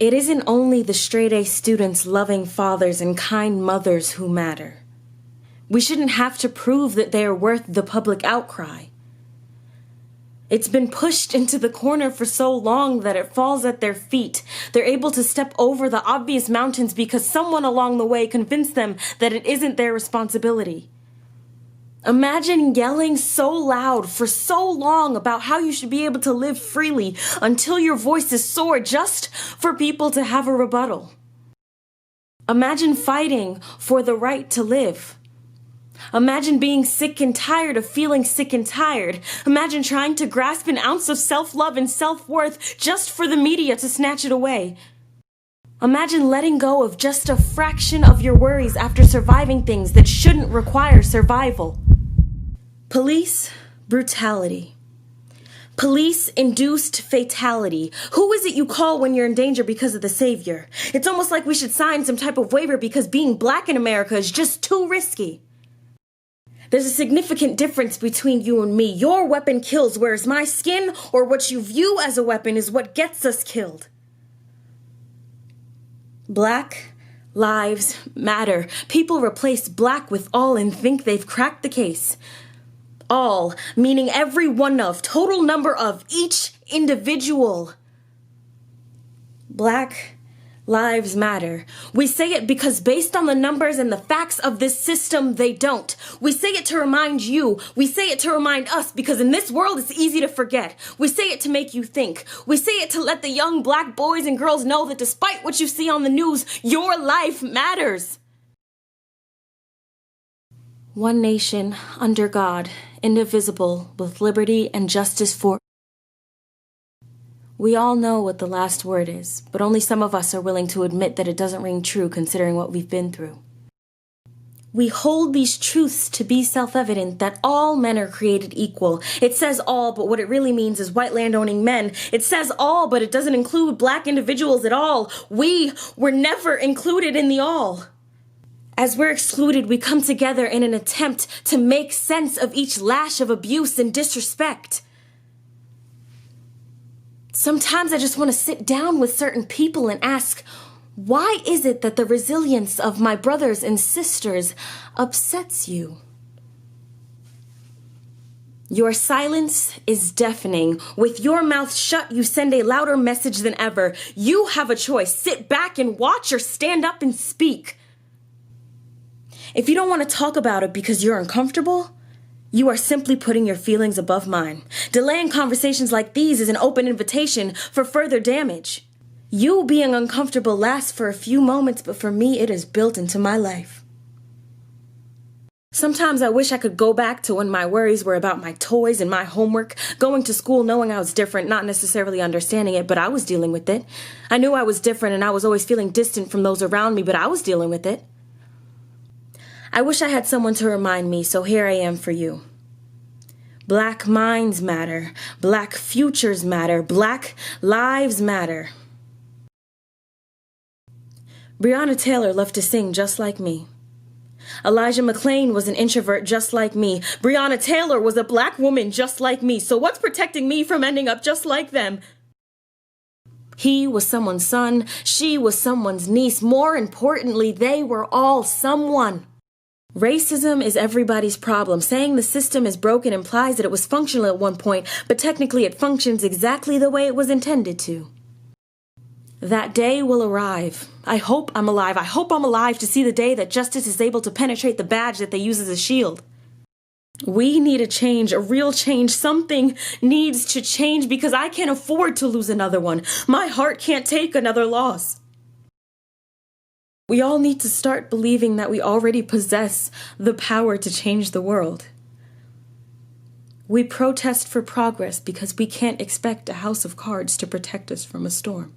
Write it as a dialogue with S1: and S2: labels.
S1: It isn't only the straight-A students' loving fathers and kind mothers who matter. We shouldn't have to prove that they are worth the public outcry. It's been pushed into the corner for so long that it falls at their feet. They're able to step over the obvious mountains because someone along the way convinced them that it isn't their responsibility. Imagine yelling so loud for so long about how you should be able to live freely until your voice is sore just for people to have a rebuttal. Imagine fighting for the right to live. Imagine being sick and tired of feeling sick and tired. Imagine trying to grasp an ounce of self-love and self-worth just for the media to snatch it away. Imagine letting go of just a fraction of your worries after surviving things that shouldn't require survival. Police brutality. Police-induced fatality. Who is it you call when you're in danger because of the savior? It's almost like we should sign some type of waiver because being black in America is just too risky. There's a significant difference between you and me. Your weapon kills, whereas my skin, or what you view as a weapon, is what gets us killed. Black lives matter. People replace black with all and think they've cracked the case. All, meaning every one of, total number of, each individual. Black lives matter. We say it because based on the numbers and the facts of this system, they don't. We say it to remind you. We say it to remind us because in this world, it's easy to forget. We say it to make you think. We say it to let the young black boys and girls know that despite what you see on the news, your life matters. One nation, under God, indivisible, with liberty and justice for. We all know what the last word is, but only some of us are willing to admit that it doesn't ring true considering what we've been through. We hold these truths to be self-evident that all men are created equal. It says all, but what it really means is white land-owning men. It says all, but it doesn't include black individuals at all. We were never included in the all. As we're excluded, we come together in an attempt to make sense of each lash of abuse and disrespect. Sometimes I just want to sit down with certain people and ask, why is it that the resilience of my brothers and sisters upsets you? Your silence is deafening. With your mouth shut, you send a louder message than ever. You have a choice. Sit back and watch or stand up and speak. If you don't want to talk about it because you're uncomfortable, you are simply putting your feelings above mine. Delaying conversations like these is an open invitation for further damage. You being uncomfortable lasts for a few moments, but for me, it is built into my life. Sometimes I wish I could go back to when my worries were about my toys and my homework, going to school knowing I was different, not necessarily understanding it, but I was dealing with it. I knew I was different and I was always feeling distant from those around me, but I was dealing with it. I wish I had someone to remind me, so here I am for you. Black minds matter. Black futures matter. Black lives matter. Breonna Taylor loved to sing just like me. Elijah McClain was an introvert just like me. Breonna Taylor was a black woman just like me. So what's protecting me from ending up just like them? He was someone's son. She was someone's niece. More importantly, they were all someone. Racism is everybody's problem. Saying the system is broken implies that it was functional at one point, but technically it functions exactly the way it was intended to. That day will arrive. I hope I'm alive. I hope I'm alive to see the day that justice is able to penetrate the badge that they use as a shield. We need a change, a real change. Something needs to change because I can't afford to lose another one. My heart can't take another loss. We all need to start believing that we already possess the power to change the world. We protest for progress because we can't expect a house of cards to protect us from a storm.